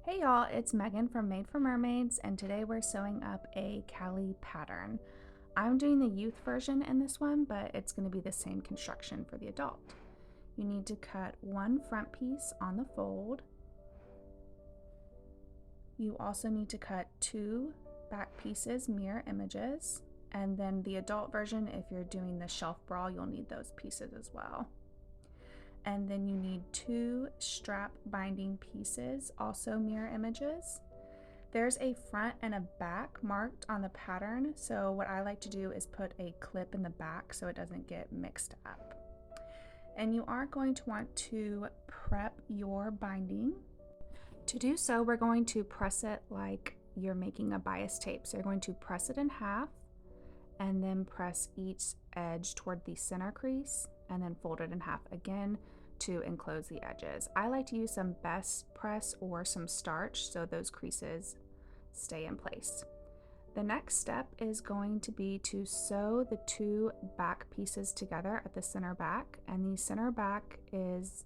Hey y'all, it's Megan from Made for Mermaids, and today we're sewing up a Cali pattern. I'm doing the youth version in this one, but it's going to be the same construction for the adult. You need to cut one front piece on the fold. You also need to cut two back pieces, mirror images, and then the adult version, if you're doing the shelf bra, you'll need those pieces as well. And then you need two strap binding pieces, also mirror images. There's a front and a back marked on the pattern, so what I like to do is put a clip in the back so it doesn't get mixed up. And you are going to want to prep your binding. To do so, we're going to press it like you're making a bias tape. So you're going to press it in half and then press each edge toward the center crease and then fold it in half again to enclose the edges. I like to use some best press or some starch so those creases stay in place. The next step is going to be to sew the two back pieces together at the center back, and the center back is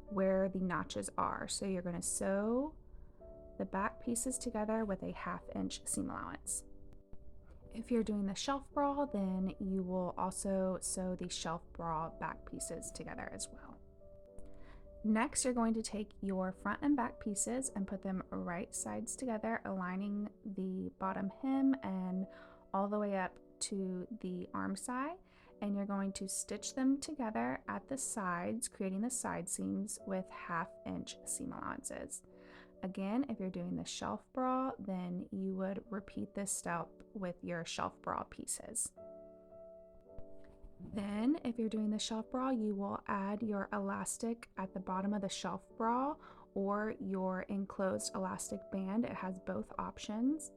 where the notches are. So you're going to sew the back pieces together with a 1/2 inch seam allowance. If you're doing the shelf bra, then you will also sew the shelf bra back pieces together as well. Next, you're going to take your front and back pieces and put them right sides together, aligning the bottom hem and all the way up to the arm side. And you're going to stitch them together at the sides, creating the side seams with 1/2 inch seam allowances. Again, if you're doing the shelf bra, then you would repeat this step with your shelf bra pieces. Then, if you're doing the shelf bra, you will add your elastic at the bottom of the shelf bra or your enclosed elastic band. It has both options.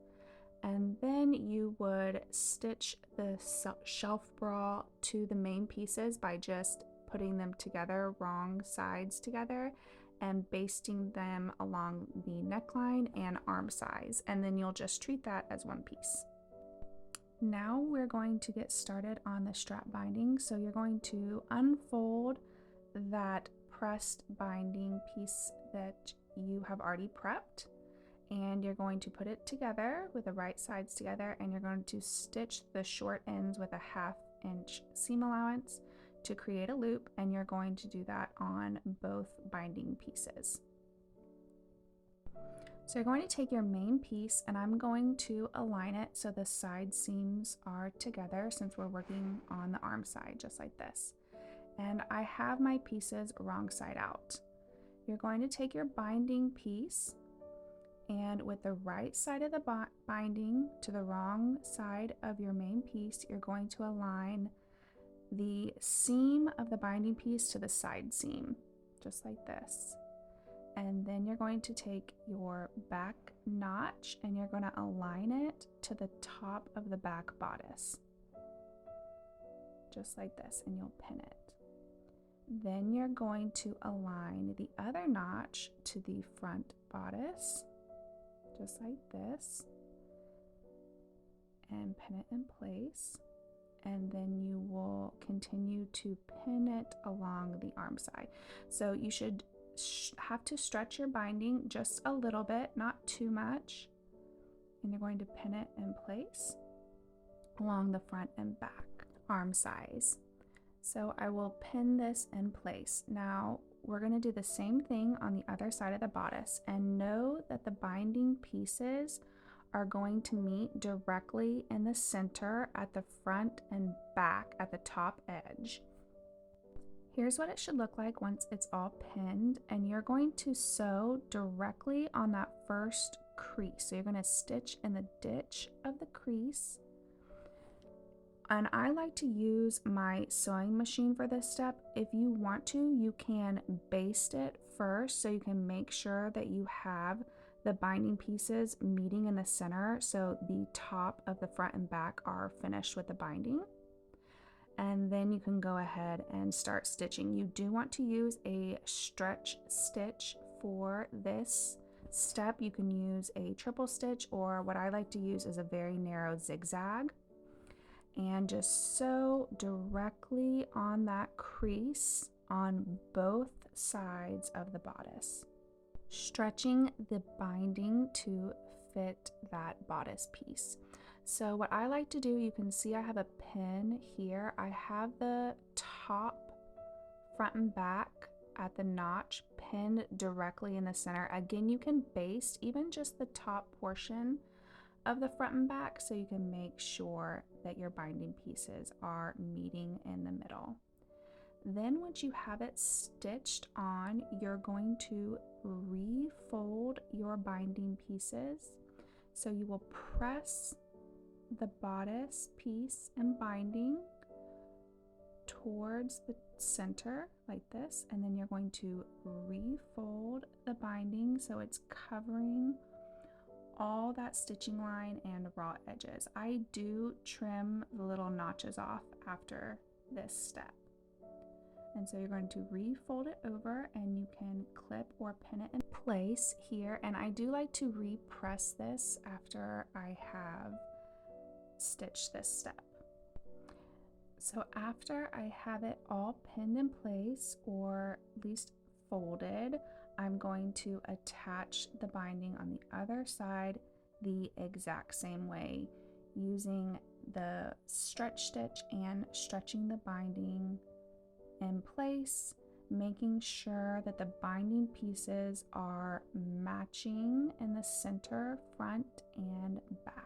And then you would stitch the shelf bra to the main pieces by just putting them together, wrong sides together, and basting them along the neckline and arm size. And then you'll just treat that as one piece. Now we're going to get started on the strap binding. So you're going to unfold that pressed binding piece that you have already prepped, and you're going to put it together with the right sides together, and you're going to stitch the short ends with a 1/2 inch seam allowance to create a loop, and you're going to do that on both binding pieces. So you're going to take your main piece, and I'm going to align it so the side seams are together since we're working on the arm side, just like this. And I have my pieces wrong side out. You're going to take your binding piece, and with the right side of the binding to the wrong side of your main piece, you're going to align the seam of the binding piece to the side seam, just like this. And then you're going to take your back notch and you're going to align it to the top of the back bodice, just like this, and you'll pin it. Then you're going to align the other notch to the front bodice, just like this, and pin it in place. And then you will continue to pin it along the arm side. So you should have to stretch your binding just a little bit, not too much. And you're going to pin it in place along the front and back arm size. So I will pin this in place. Now we're going to do the same thing on the other side of the bodice, and know that the binding pieces are going to meet directly in the center at the front and back at the top edge. Here's what it should look like once it's all pinned, and you're going to sew directly on that first crease. So you're going to stitch in the ditch of the crease. And I like to use my sewing machine for this step. If you want to, you can baste it first so you can make sure that you have the binding pieces meeting in the center, so the top of the front and back are finished with the binding. And then you can go ahead and start stitching. You do want to use a stretch stitch for this step. You can use a triple stitch, or what I like to use is a very narrow zigzag, and just sew directly on that crease on both sides of the bodice. stretching the binding to fit that bodice piece. So what I like to do, you can see I have a pin here. I have the top, front and back at the notch pinned directly in the center. Again, you can baste even just the top portion of the front and back so you can make sure that your binding pieces are meeting in the middle. Then once you have it stitched on, you're going to refold your binding pieces. So you will press the bodice piece and binding towards the center like this, and then you're going to refold the binding so it's covering all that stitching line and raw edges. I do trim the little notches off after this step. And so you're going to refold it over, and you can clip or pin it in place here. And I do like to repress this after I have stitched this step. So after I have it all pinned in place, or at least folded, I'm going to attach the binding on the other side the exact same way, using the stretch stitch and stretching the binding in place, making sure that the binding pieces are matching in the center, front, and back.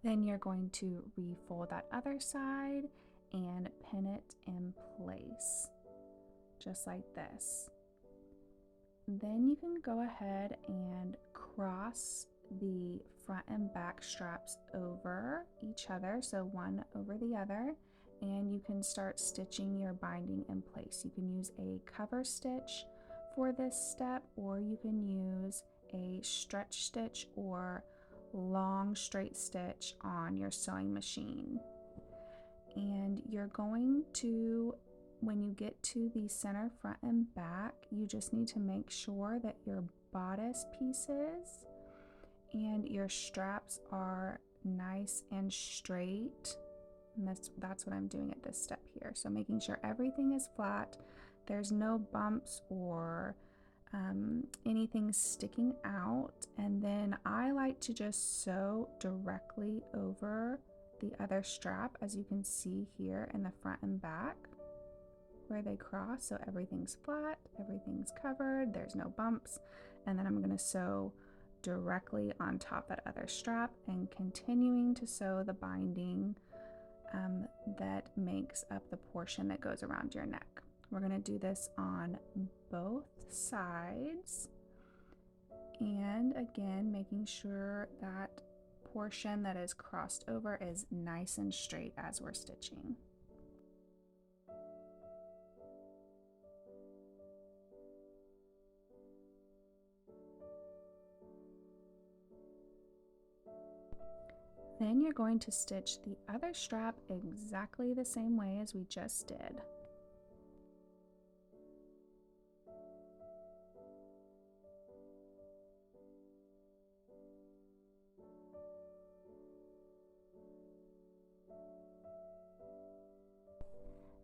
Then you're going to refold that other side and pin it in place, just like this. Then you can go ahead and cross the front and back straps over each other, so one over the other, and you can start stitching your binding in place. You can use a cover stitch for this step, or you can use a stretch stitch or long straight stitch on your sewing machine. And you're going to, when you get to the center, front, and back, you just need to make sure that your bodice pieces and your straps are nice and straight. And that's what I'm doing at this step here. So making sure everything is flat, there's no bumps or anything sticking out. And then I like to just sew directly over the other strap, as you can see here in the front and back where they cross. So everything's flat, everything's covered, there's no bumps. And then I'm going to sew directly on top that other strap and continuing to sew the binding that makes up the portion that goes around your neck. We're going to do this on both sides, and again making sure that portion that is crossed over is nice and straight as we're stitching. Then you're going to stitch the other strap exactly the same way as we just did.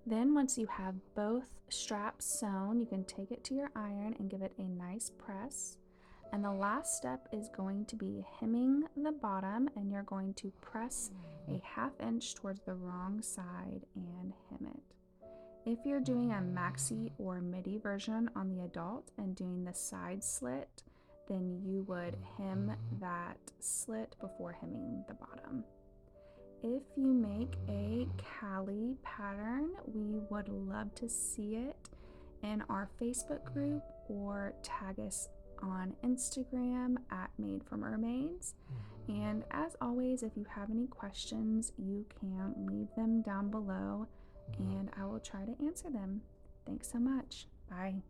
Then once you have both straps sewn, you can take it to your iron and give it a nice press. And the last step is going to be hemming the bottom, and you're going to press a 1/2 inch towards the wrong side and hem it. If you're doing a maxi or midi version on the adult and doing the side slit, then you would hem that slit before hemming the bottom. If you make a Cali pattern, we would love to see it in our Facebook group, or tag us on Instagram at Made for Mermaids. And as always, if you have any questions, you can leave them down below and I will try to answer them. Thanks so much. Bye.